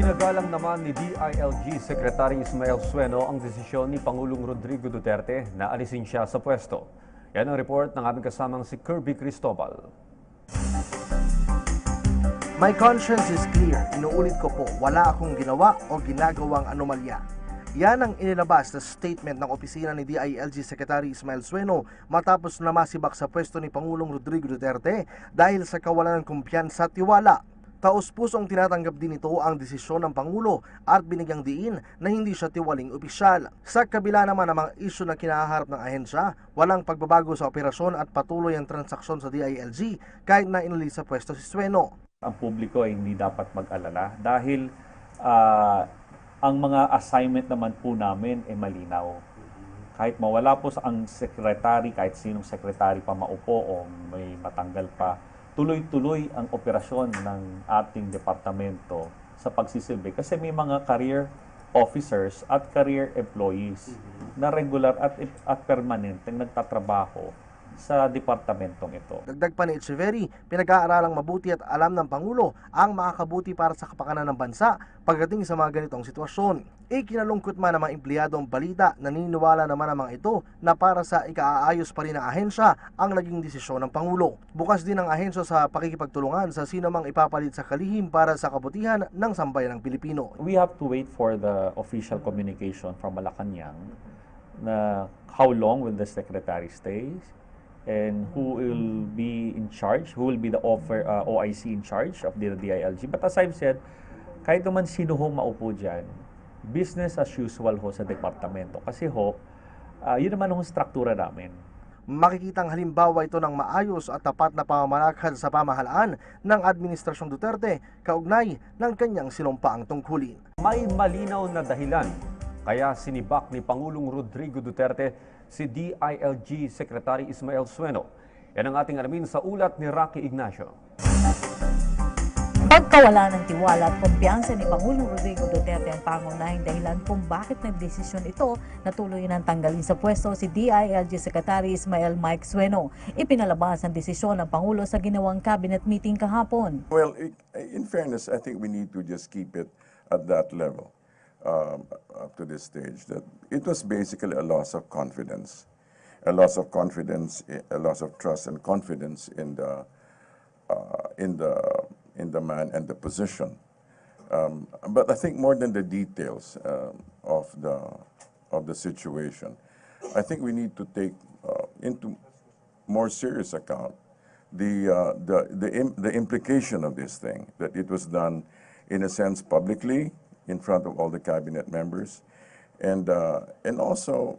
Iginagalang naman ni DILG Secretary Ismael Sueno ang desisyon ni Pangulong Rodrigo Duterte na alisin siya sa pwesto. Yan ang report ng aming kasamang si Kirby Cristobal. My conscience is clear. Inuulit ko po, wala akong ginawa o ginagawang anomalya. Yan ang inilabas na statement ng opisina ni DILG Secretary Ismael Sueno matapos na masibak sa pwesto ni Pangulong Rodrigo Duterte dahil sa kawalan ng kumpiyansa at tiwala. Taos-pusong tinatanggap din ito ang desisyon ng Pangulo at binigyang diin na hindi siya tiwaling opisyal. Sa kabila naman ng mga isyu na kinaharap ng ahensya, walang pagbabago sa operasyon at patuloy ang transaksyon sa DILG kahit na inalis sa pwesto si Sueno. Ang publiko ay hindi dapat mag-alala dahil ang mga assignment naman po namin ay malinaw. Kahit mawala po ang sekretary, kahit sinong sekretary pa maupo o may matanggal pa, tuloy-tuloy ang operasyon ng ating departamento sa pagsisilbi. Kasi may mga career officers at career employees na regular at permanenteng nagtatrabaho sa departamentong ito. Dagdag pa ni Echeverry, pinag-aaralang mabuti at alam ng Pangulo ang makakabuti para sa kapakanan ng bansa pagdating sa mga ganitong sitwasyon. Ikinalungkot man ng mga empleyado ang balita, naniniwala naman ang mga ito na para sa ikaaayos pa rin ng ahensya ang naging desisyon ng Pangulo. Bukas din ang ahensya sa pakikipagtulungan sa sino mang ipapalit sa kalihim para sa kabutihan ng sambayan ng Pilipino. We have to wait for the official communication from Malacanang na how long will the secretary stay and who will be in charge, who will be the OIC in charge of the DILG. But as I've said, kahit naman sino ho maupo dyan, business as usual ho sa departamento. Kasi ho, yun naman ang struktura namin. Makikitang halimbawa ito ng maayos at tapat na pamamalakad sa pamahalaan ng Administrasyong Duterte kaugnay ng kanyang sinumpaang tungkulin. May malinaw na dahilan kaya sinibak ni Pangulong Rodrigo Duterte si DILG Secretary Ismael Sueno. Yan ang ating alamin sa ulat ni Rocky Ignacio. Pagkawala ng tiwala at kumpiyansa ni Pangulong Rodrigo Duterte ang pangunahing dahilan kung bakit nagdesisyon ito na tuluyan ng tanggalin sa pwesto si DILG Secretary Ismael Mike Sueno. Ipinalabas ang desisyon ng Pangulo sa ginawang cabinet meeting kahapon. Well, in fairness, I think we need to just keep it at that level. Up to this stage, that it was basically a loss of confidence, a loss of trust and confidence in the man and the position. But I think more than the details of the situation, I think we need to take into more serious account the implication of this thing, that it was done in a sense publicly in front of all the cabinet members, and also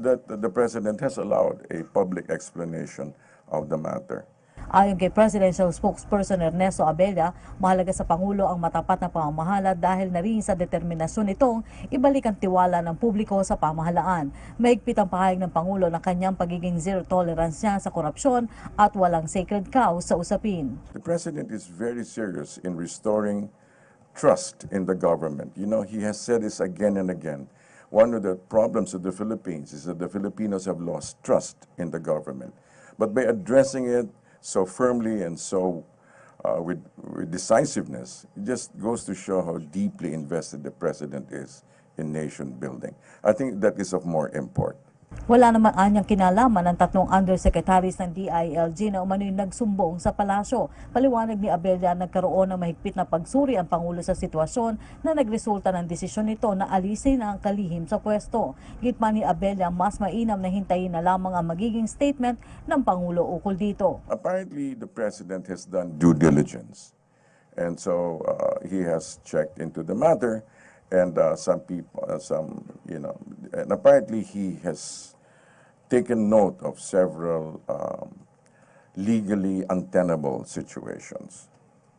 that the President has allowed a public explanation of the matter. Ayon kay Presidential Spokesperson Ernesto Abella, mahalaga sa Pangulo ang matapat na pamamahala dahil na rin sa determinasyon nitong ibalik ang tiwala ng publiko sa pamahalaan. Mahigpit ang pahayag ng Pangulo na kanyang pagiging zero tolerance niya sa korupsyon at walang sacred cow sa usapin. The President is very serious in restoring trust in the government. You know, he has said this again and again. One of the problems of the Philippines is that the Filipinos have lost trust in the government. But by addressing it so firmly and so with decisiveness, it just goes to show how deeply invested the President is in nation building. I think that is of more import. Wala naman anyang kinalaman ng tatlong undersecretaries ng DILG na umano'y nagsumbong sa palasyo. Paliwanag ni Abella, nagkaroon ng mahigpit na pagsuri ang Pangulo sa sitwasyon na nagresulta ng desisyon nito na alisin ang kalihim sa pwesto. Gitma ni Abella, mas mainam na hintayin na lamang ang magiging statement ng Pangulo ukol dito. Apparently, the President has done due diligence. And so he has checked into the matter. And and apparently he has taken note of several legally untenable situations.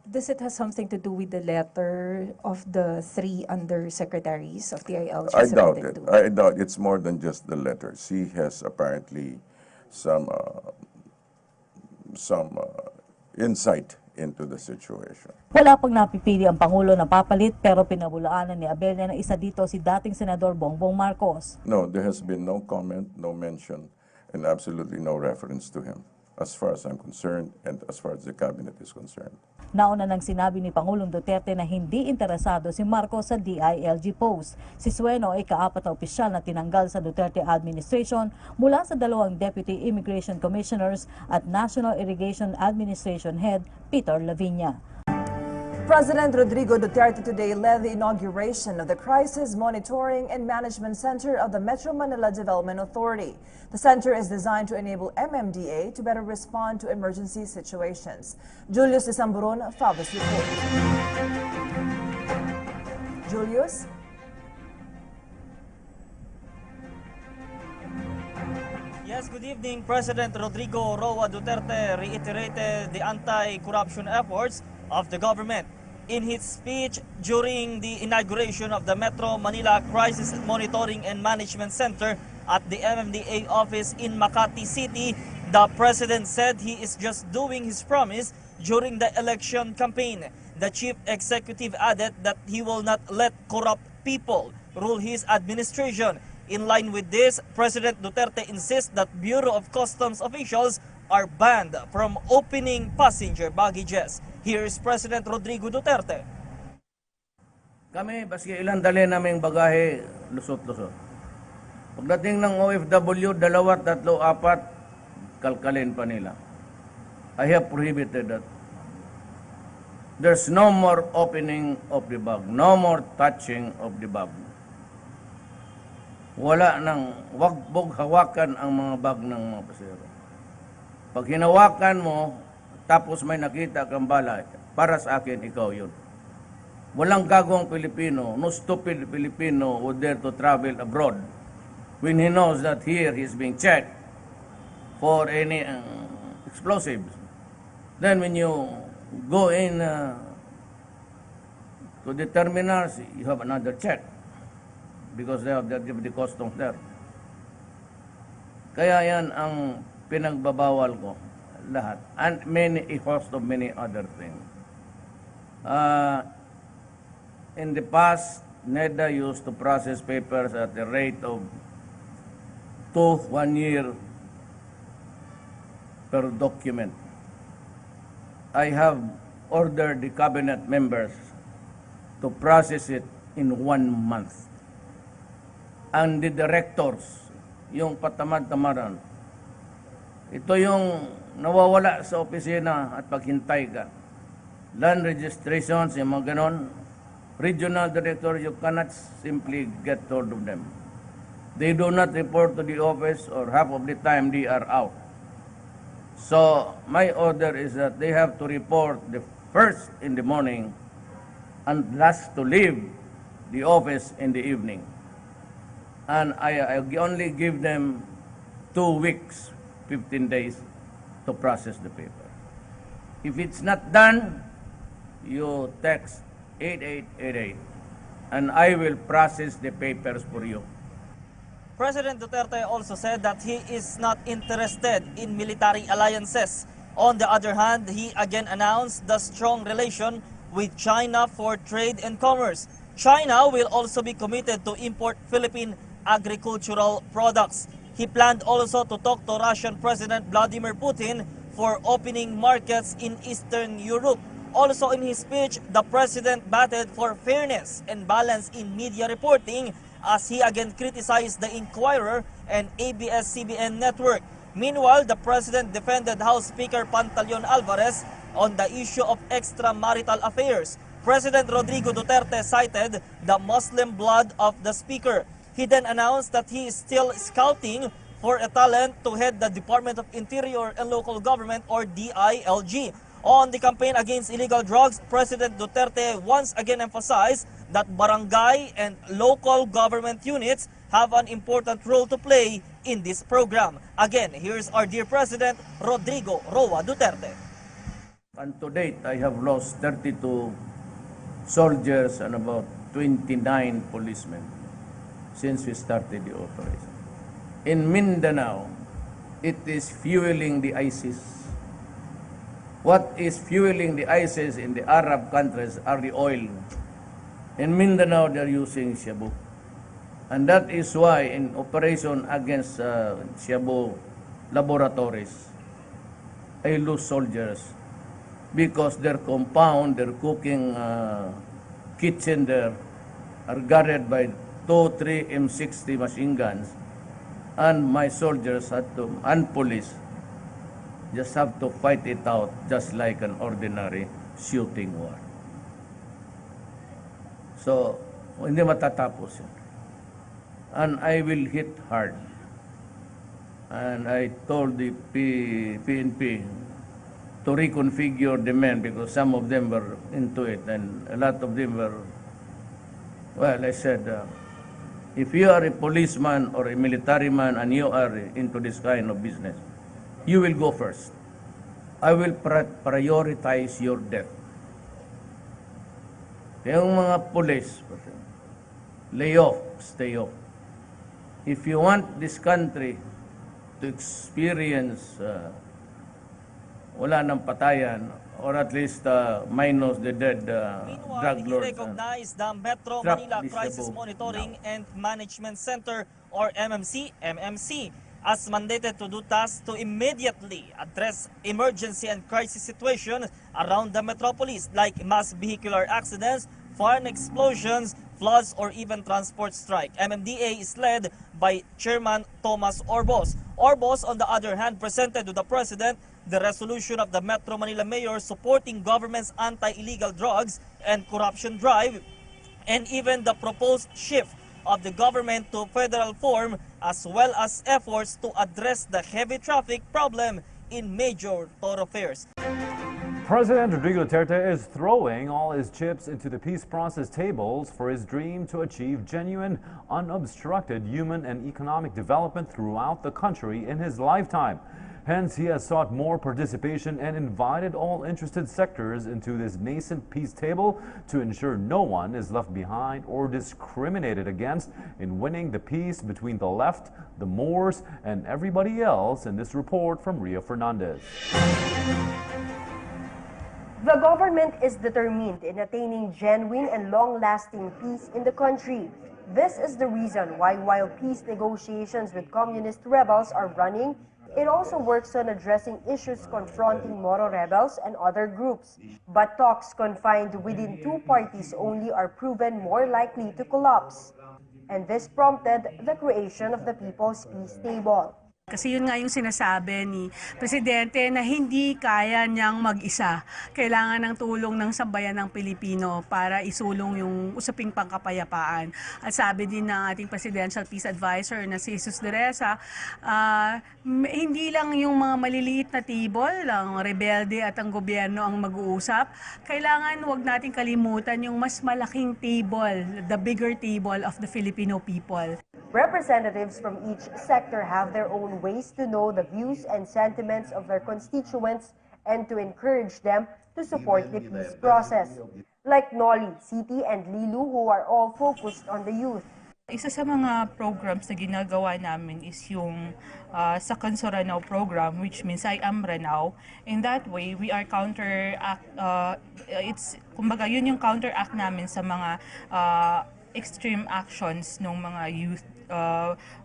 Does it have something to do with the letter of the three undersecretaries of the DILG? I doubt it. I doubt it's more than just the letters. He has apparently some insight into the situation. Wala pang napipili ang Pangulo na papalit pero pinabulaanan ni Abella na isa dito si dating Senador Bongbong Marcos. No, there has been no comment, no mention, and absolutely no reference to him. as far as I'm concerned and as far as the cabinet is concerned. Nauna nang sinabi ni Pangulong Duterte na hindi interesado si Marcos sa DILG post. Si Sueno ay kaapat na opisyal na tinanggal sa Duterte administration mula sa dalawang Deputy Immigration Commissioners at National Irrigation Administration Head Peter Laviña. President Rodrigo Duterte today led the inauguration of the Crisis Monitoring and Management Center of the Metro Manila Development Authority. The center is designed to enable MMDA to better respond to emergency situations. Julius Isamburon follows this report. Julius? Yes, good evening. President Rodrigo Roa Duterte reiterated the anti-corruption efforts of the government. In his speech during the inauguration of the Metro Manila Crisis Monitoring and Management Center at the MMDA office in Makati City, the president said he is just doing his promise during the election campaign. The chief executive added that he will not let corrupt people rule his administration. In line with this, President Duterte insists that Bureau of Customs officials are banned from opening passenger baggages. Here is President Rodrigo Duterte. Kami, baski ilang dali naming bagahe, lusot-lusot. Pagdating ng OFW, 2, 3, 4, kalkalin pa nila. I have prohibited that. There's no more opening of the bag, no more touching of the bag. Wala nang, wag hawakan ang mga bag ng mga pasero. Pag hinawakan mo, tapos may nakita kang bala, para sa akin, ikaw yun. Walang gagawang Pilipino, no stupid Filipino would dare to travel abroad when he knows that here he's being checked for any explosives. Then when you go in to the terminals, you have another check because they have the customs there. Kaya yan ang pinagbabawal ko lahat, and a host of many other things. In the past, NEDA used to process papers at the rate of 1 year per document. I have ordered the cabinet members to process it in 1 month. And the directors, yung patamad-tamaran, ito yung nawawala sa opisina at paghintay ka. Land registrations, yung mga ganon. Regional director, you cannot simply get hold of them. They do not report to the office or half of the time they are out. So my order is that they have to report the first in the morning and last to leave the office in the evening. And I only give them 2 weeks, 15 days to process the paper. If it's not done, you text 8888 and I will process the papers for you. President Duterte also said that he is not interested in military alliances. On the other hand, he again announced the strong relation with China for trade and commerce. China will also be committed to import Philippine agricultural products. He planned also to talk to Russian President Vladimir Putin for opening markets in Eastern Europe. Also in his speech, the president battled for fairness and balance in media reporting as he again criticized the Inquirer and ABS-CBN network. Meanwhile, the president defended House Speaker Pantaleon Alvarez on the issue of extramarital affairs. President Rodrigo Duterte cited the Muslim blood of the speaker. He then announced that he is still scouting for a talent to head the Department of Interior and Local Government or DILG. On the campaign against illegal drugs, President Duterte once again emphasized that barangay and local government units have an important role to play in this program. Again, here's our dear President, Rodrigo Roa Duterte. And to date, I have lost 32 soldiers and about 29 policemen since we started the operation. In Mindanao, it is fueling the ISIS. What is fueling the ISIS in the Arab countries are the oil. In Mindanao, they're using shabu. And that is why in operation against shabu laboratories, I lose soldiers because their compound, their cooking kitchen there are guarded by 2-3 M60 machine guns, and my soldiers had to, and police, just have to fight it out just like an ordinary shooting war. So, hindi matatapos yun. And I will hit hard. And I told the PNP to reconfigure the men because some of them were into it and a lot of them were, well, I said, if you are a policeman or a military man and you are into this kind of business, you will go first. I will prioritize your death. Yung mga police, lay off, stay off. If you want this country to experience wala ng patayan, or at least minus the dead drug Meanwhile, lords. he recognized the Metro Trap Manila this Crisis above Monitoring now. and Management Center or MMC as mandated to do tasks to immediately address emergency and crisis situations around the metropolis like mass vehicular accidents, foreign explosions, floods, or even transport strike. MMDA is led by Chairman Thomas Orbos. Orbos, on the other hand, presented to the President the resolution of the Metro Manila Mayor supporting government's anti-illegal drugs and corruption drive, and even the proposed shift of the government to federal form, as well as efforts to address the heavy traffic problem in major thoroughfares. President Rodrigo Duterte is throwing all his chips into the peace process tables for his dream to achieve genuine, unobstructed human and economic development throughout the country in his lifetime. Hence, he has sought more participation and invited all interested sectors into this nascent peace table to ensure no one is left behind or discriminated against in winning the peace between the left, the Moors, and everybody else in this report from Rio Fernandez. The government is determined in attaining genuine and long-lasting peace in the country. This is the reason why, while peace negotiations with communist rebels are running, it also works on addressing issues confronting Moro rebels and other groups. But talks confined within two parties only are proven more likely to collapse. And this prompted the creation of the People's Peace Table. Kasi yun nga yung sinasabi ni Presidente na hindi kaya niyang mag-isa. Kailangan ng tulong ng sambayan ng Pilipino para isulong yung usaping pangkapayapaan. At sabi din ng ating Presidential Peace Advisor na si Jesus Deresa, hindi lang yung mga maliliit na tibol, ang rebelde at ang gobyerno ang mag-uusap. Kailangan wag nating kalimutan yung mas malaking table, the bigger table of the Filipino people. Representatives from each sector have their own ways to know the views and sentiments of their constituents and to encourage them to support the peace process. Like Noli, Siti, and Lilu, who are all focused on the youth. Isa sa mga programs na ginagawa namin is yung sa Kansoranaw program, which means I Am Ranao. In that way, we are kumbaga yun yung counteract namin sa mga extreme actions ng mga youth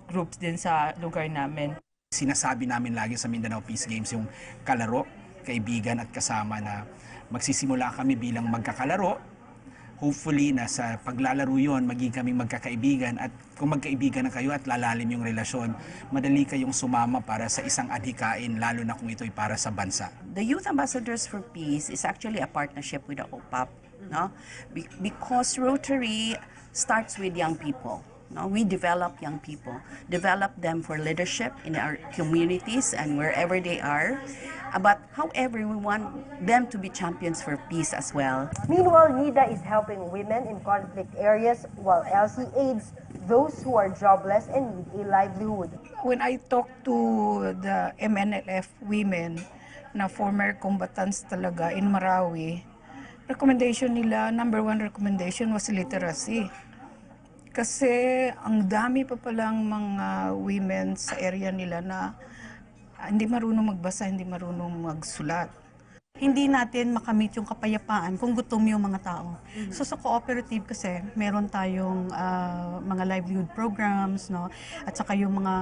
groups din sa lugar namin. Sinasabi namin lagi sa Mindanao Peace Games yung kalaro, kaibigan at kasama na magsisimula kami bilang magkakalaro. Hopefully na sa paglalaro yon maging kaming magkakaibigan at kung magkaibigan na kayo at lalalim yung relasyon, madali kayong sumama para sa isang adhikain lalo na kung ito'y para sa bansa. The Youth Ambassadors for Peace is actually a partnership with the OPAP, no? Because Rotary starts with young people. No, we develop young people, develop them for leadership in our communities and wherever they are. But however, we want them to be champions for peace as well. Meanwhile, NIDA is helping women in conflict areas, while LC aids those who are jobless and need a livelihood. When I talk to the MNLF women na former combatants talaga in Marawi, recommendation nila, number one recommendation was literacy. Kasi ang dami pa palang mga women sa area nila na hindi marunong magbasa, hindi marunong magsulat. Hindi natin makamit yung kapayapaan kung gutom yung mga tao. So sa cooperative kasi, meron tayong mga livelihood programs, no? At saka yung mga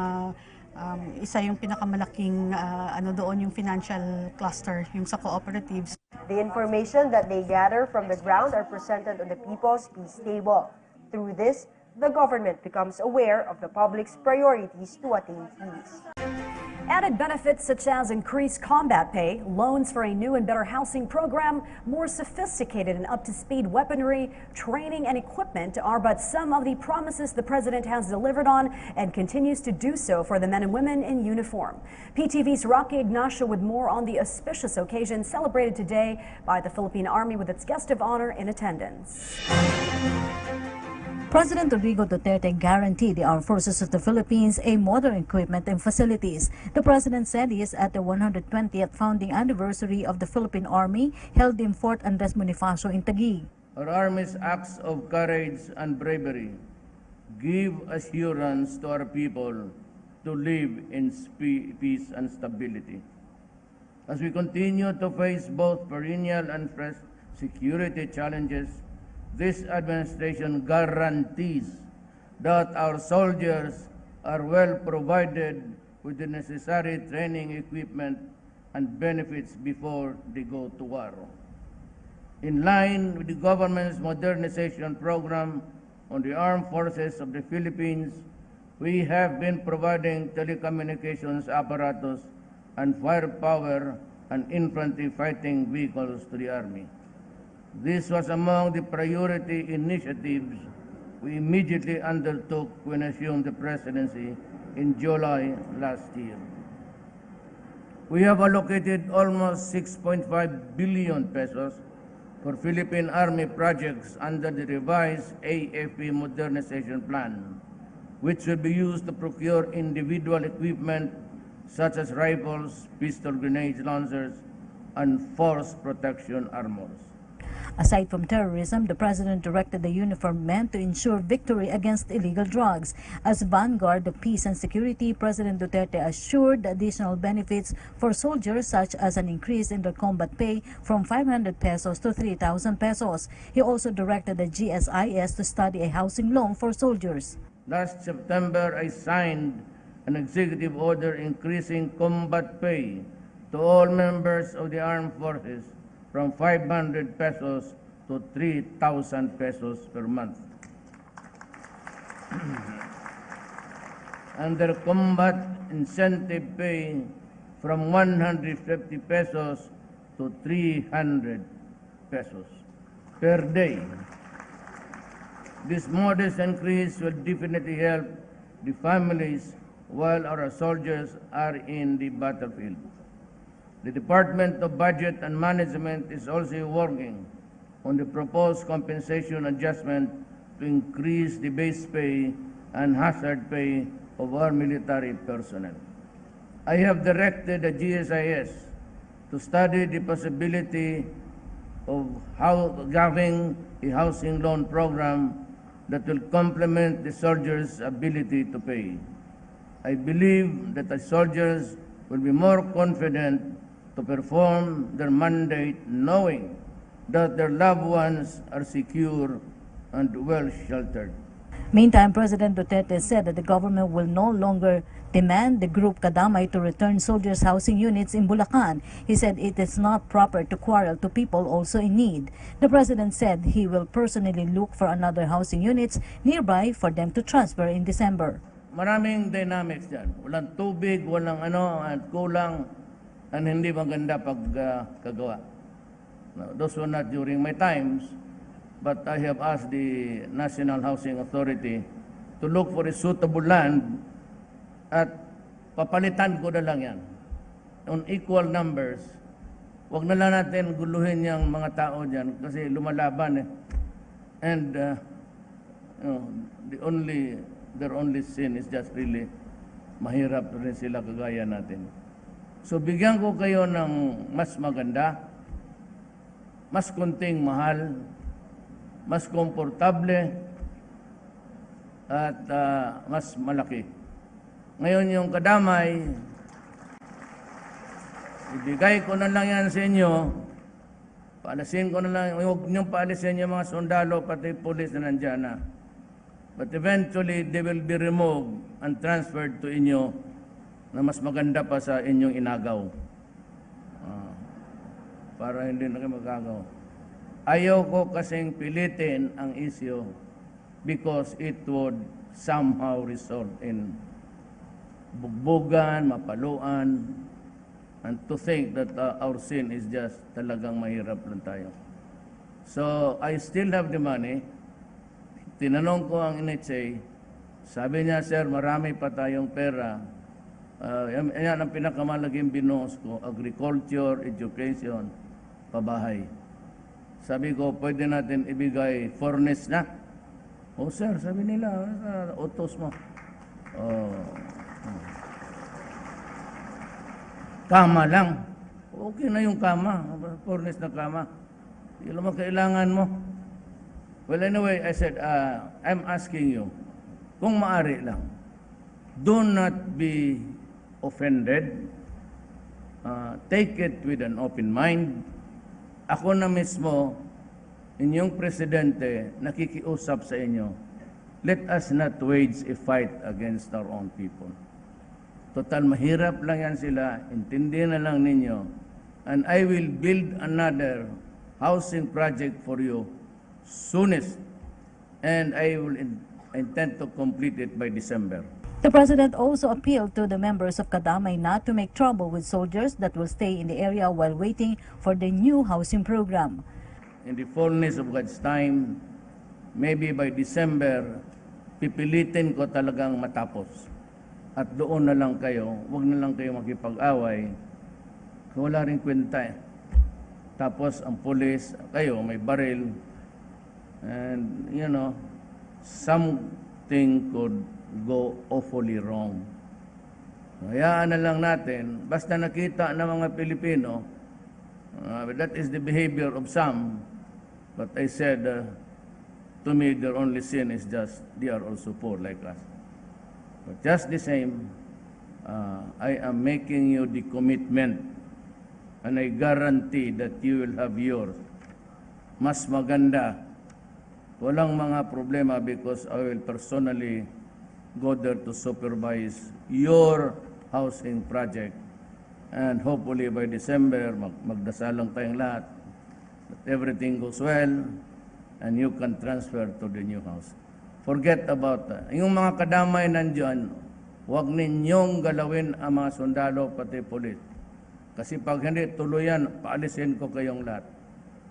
Isa yung pinakamalaking ano doon yung financial cluster, yung sa cooperatives. The information that they gather from the ground are presented on the People's Peace Table. Through this, the government becomes aware of the public's priorities to attain peace. Added benefits such as increased combat pay, loans for a new and better housing program, more sophisticated and up-to-speed weaponry, training and equipment are but some of the promises the president has delivered on and continues to do so for the men and women in uniform. PTV's Rocky Ignacio with more on the auspicious occasion celebrated today by the Philippine Army with its guest of honor in attendance. President Rodrigo Duterte guaranteed the armed forces of the Philippines a modern equipment and facilities. The president said this at the 120th founding anniversary of the Philippine Army held in Fort Andres Bonifacio in Taguig. Our Army's acts of courage and bravery give assurance to our people to live in peace and stability. As we continue to face both perennial and fresh security challenges, this administration guarantees that our soldiers are well provided with the necessary training, equipment, and benefits before they go to war. In line with the government's modernization program on the armed forces of the Philippines, we have been providing telecommunications apparatus and firepower and infantry fighting vehicles to the Army. This was among the priority initiatives we immediately undertook when assumed the presidency in July last year. We have allocated almost 6.5 billion pesos for Philippine Army projects under the revised AFP modernization plan, which will be used to procure individual equipment such as rifles, pistol grenade launchers, and force protection armors. Aside from terrorism, the president directed the uniformed men to ensure victory against illegal drugs. As vanguard of peace and security, President Duterte assured additional benefits for soldiers such as an increase in their combat pay from 500 pesos to 3,000 pesos. He also directed the GSIS to study a housing loan for soldiers. Last September, I signed an executive order increasing combat pay to all members of the armed forces from 500 pesos to 3,000 pesos per month. Under combat incentive pay from 150 pesos to 300 pesos per day. This modest increase will definitely help the families while our soldiers are in the battlefield. The Department of Budget and Management is also working on the proposed compensation adjustment to increase the base pay and hazard pay of our military personnel. I have directed the GSIS to study the possibility of having a housing loan program that will complement the soldiers' ability to pay. I believe that the soldiers will be more confident to perform their mandate knowing that their loved ones are secure and well sheltered. Meantime, President Duterte said that the government will no longer demand the group Kadamay to return soldiers' housing units in Bulacan. He said it is not proper to quarrel to people also in need. The president said he will personally look for another housing units nearby for them to transfer in December. Maraming dynamics dyan. Walang tubig, walang at kulang, and hindi maganda pagkagawa. Those were not during my times, but I have asked the National Housing Authority to look for a suitable land at papalitan ko na lang yan on equal numbers. Huwag na lang natin guluhin yung mga tao dyan kasi lumalaban And their only sin is just really mahirap rin sila kagaya natin. So bigyan ko kayo ng mas maganda, mas konting mahal, mas komportable, at mas malaki. Ngayon yung Kadamay, ibigay ko na lang yan sa inyo, paalisin ko na lang, huwag niyong paalisin yung mga sundalo, pati pulis na nandyan na. But eventually, they will be removed and transferred to inyo na mas maganda pa sa inyong inagaw. Para hindi na kayo magagaw. Ayaw ko kasing pilitin ang issue because it would somehow result in bugbugan, mapaluan, and to think that our sin is just talagang mahirap lang tayo. So, I still have the money. Tinanong ko ang NHA, sabi niya, sir, marami pa tayong pera. Yan ang pinakamalaging binuhos ko, agriculture, education, pabahay. Sabi ko, pwede natin ibigay furnace na. O sir, sabi nila, utos mo. Kama lang. Okay na yung kama, furnace na kama. Yun naman kailangan mo. Well, anyway, I said, I'm asking you, kung maaari lang, do not be offended. Take it with an open mind. Ako na mismo, inyong presidente, nakikiusap sa inyo. Let us not wage a fight against our own people. Total, mahirap lang yan sila. Intindihan na lang ninyo. And I will build another housing project for you soonest. And I will intend to complete it by December. The president also appealed to the members of Kadamay not to make trouble with soldiers that will stay in the area while waiting for the new housing program. In the fullness of God's time, maybe by December, pipilitin ko talagang matapos. At doon na lang kayo, huwag na lang kayo makipag-away. Wala rin kwenta eh. Tapos ang pulis, kayo may baril. And you know, something could go awfully wrong. Hayaan na lang natin, basta nakita ng mga Pilipino, that is the behavior of some. But I said, to me, their only sin is just, they are also poor like us. But just the same, I am making you the commitment and I guarantee that you will have yours. Mas maganda. Walang mga problema because I will personally go there to supervise your housing project. And hopefully by December, magdasal lang tayong lahat. That everything goes well and you can transfer to the new house. Forget about that. Yung mga kadamay nandiyan, huwag ninyong galawin ang mga sundalo pati pulis. Kasi pag hindi tuluyan, paalisin ko kayong lahat.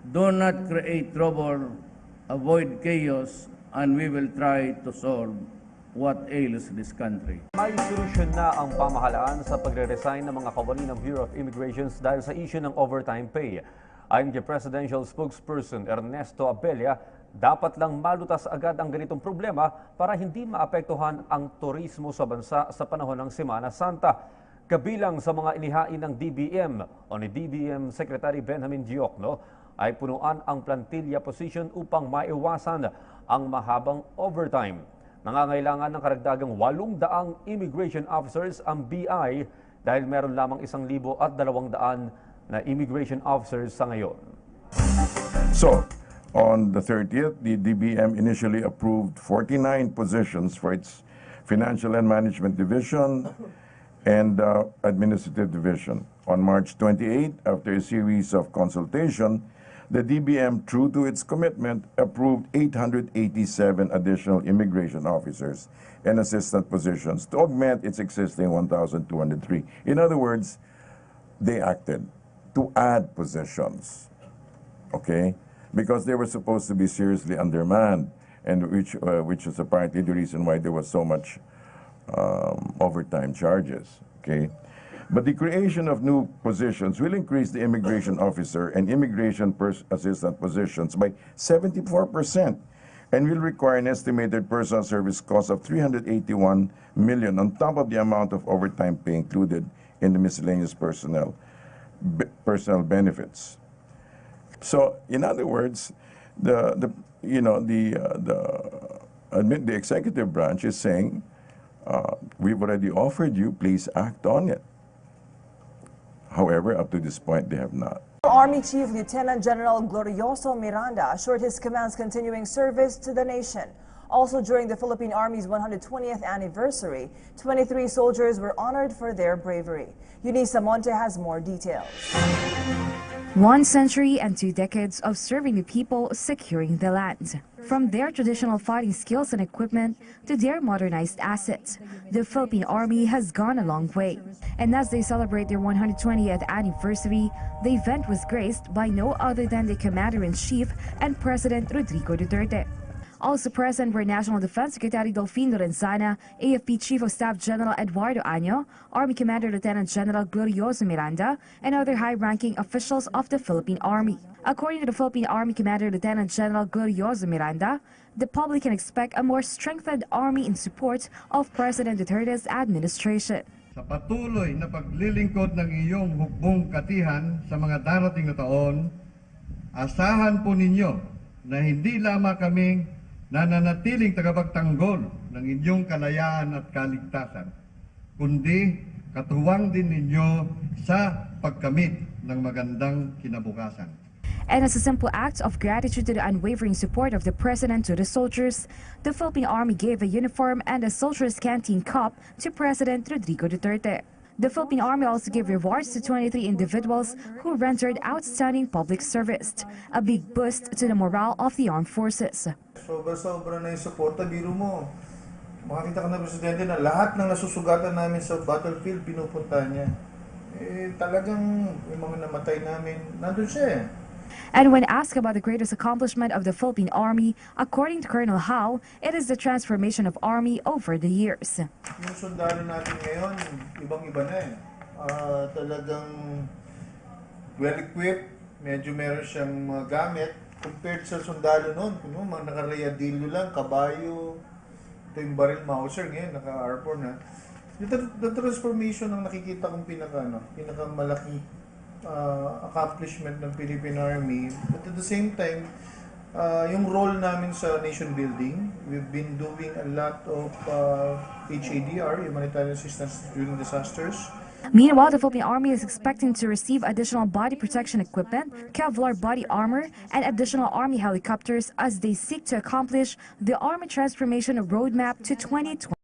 Do not create trouble, avoid chaos, and we will try to solve what ails this country. May solusyon na ang pamahalaan sa pagre-resign ng mga kawani ng Bureau of Immigrations dahil sa issue ng overtime pay. Ayon kay Presidential Spokesperson Ernesto Abella, dapat lang malutas agad ang ganitong problema para hindi maapektuhan ang turismo sa bansa sa panahon ng Semana Santa. Kabilang sa mga inihain ng DBM o ni DBM Secretary Benjamin Diokno ay punuan ang plantilla position upang maiwasan ang mahabang overtime. Nangangailangan ng karagdagang 800 immigration officers ang BI dahil meron lamang 1,200 na immigration officers sa ngayon. So, on the 30th, the DBM initially approved 49 positions for its Financial and Management Division and Administrative Division. On March 28, after a series of consultation, the DBM, true to its commitment, approved 887 additional immigration officers and assistant positions to augment its existing 1,203. In other words, they acted to add positions, okay? Because they were supposed to be seriously undermanned, and which is apparently the reason why there was so much overtime charges, okay? But the creation of new positions will increase the immigration officer and immigration assistant positions by 74% and will require an estimated personal service cost of $381 million on top of the amount of overtime pay included in the miscellaneous personnel benefits. So, in other words, the executive branch is saying, we've already offered you, please act on it. However, up to this point, they have not. Army Chief Lieutenant General Glorioso Miranda assured his command's continuing service to the nation. Also, during the Philippine Army's 120th anniversary, 23 soldiers were honored for their bravery. Eunice Monte has more details. 1 century and 2 decades of serving the people, securing the land. From their traditional fighting skills and equipment to their modernized assets, the Philippine Army has gone a long way. And as they celebrate their 120th anniversary, the event was graced by no other than the Commander-in-Chief and President Rodrigo Duterte. Also present were National Defense Secretary Delfin Lorenzana, AFP Chief of Staff General Eduardo Año, Army Commander Lieutenant General Glorioso Miranda, and other high-ranking officials of the Philippine Army. According to the Philippine Army Commander Lieutenant General Glorioso Miranda, the public can expect a more strengthened army in support of President Duterte's administration. Sa patuloy na paglilingkod ng iyong hukbong katihan sa mga darating na taon, asahan po ninyo na hindi lamang kaming nananatiling tagapagtanggol ng inyong kalayaan at kaligtasan, kundi katuwang din ninyo sa pagkamit ng magandang kinabukasan. And as a simple act of gratitude to the unwavering support of the President to the soldiers, the Philippine Army gave a uniform and a Soldier's Canteen Cup to President Rodrigo Duterte. The Philippine Army also gave rewards to 23 individuals who rendered outstanding public service, a big boost to the morale of the armed forces. Sobra-sobra na yung suporta, biro mo. Makakita ka na, Presidente, na lahat ng nasusugatan namin sa battlefield, pinupunta niya. Talagang yung mga namatay namin, nandun siya eh. And when asked about the greatest accomplishment of the Philippine Army, according to Colonel Howe, it is the transformation of Army over the years. Yung sundalo natin ngayon, ibang-iba na eh. Talagang well-equipped, medyo meron siyang mga gamit. Compared sa sundalo noon, mga naka-rayadilyo lang, kabayo, ito yung barrel Mauser ngayon, naka-arpor na. The transformation ang nakikita kong pinakamalaki accomplishment ng Philippine Army. But at the same time, yung role namin sa nation building, we've been doing a lot of HADR, humanitarian assistance during disasters. Meanwhile, the Philippine Army is expecting to receive additional body protection equipment, Kevlar body armor, and additional Army helicopters as they seek to accomplish the Army Transformation Roadmap to 2020.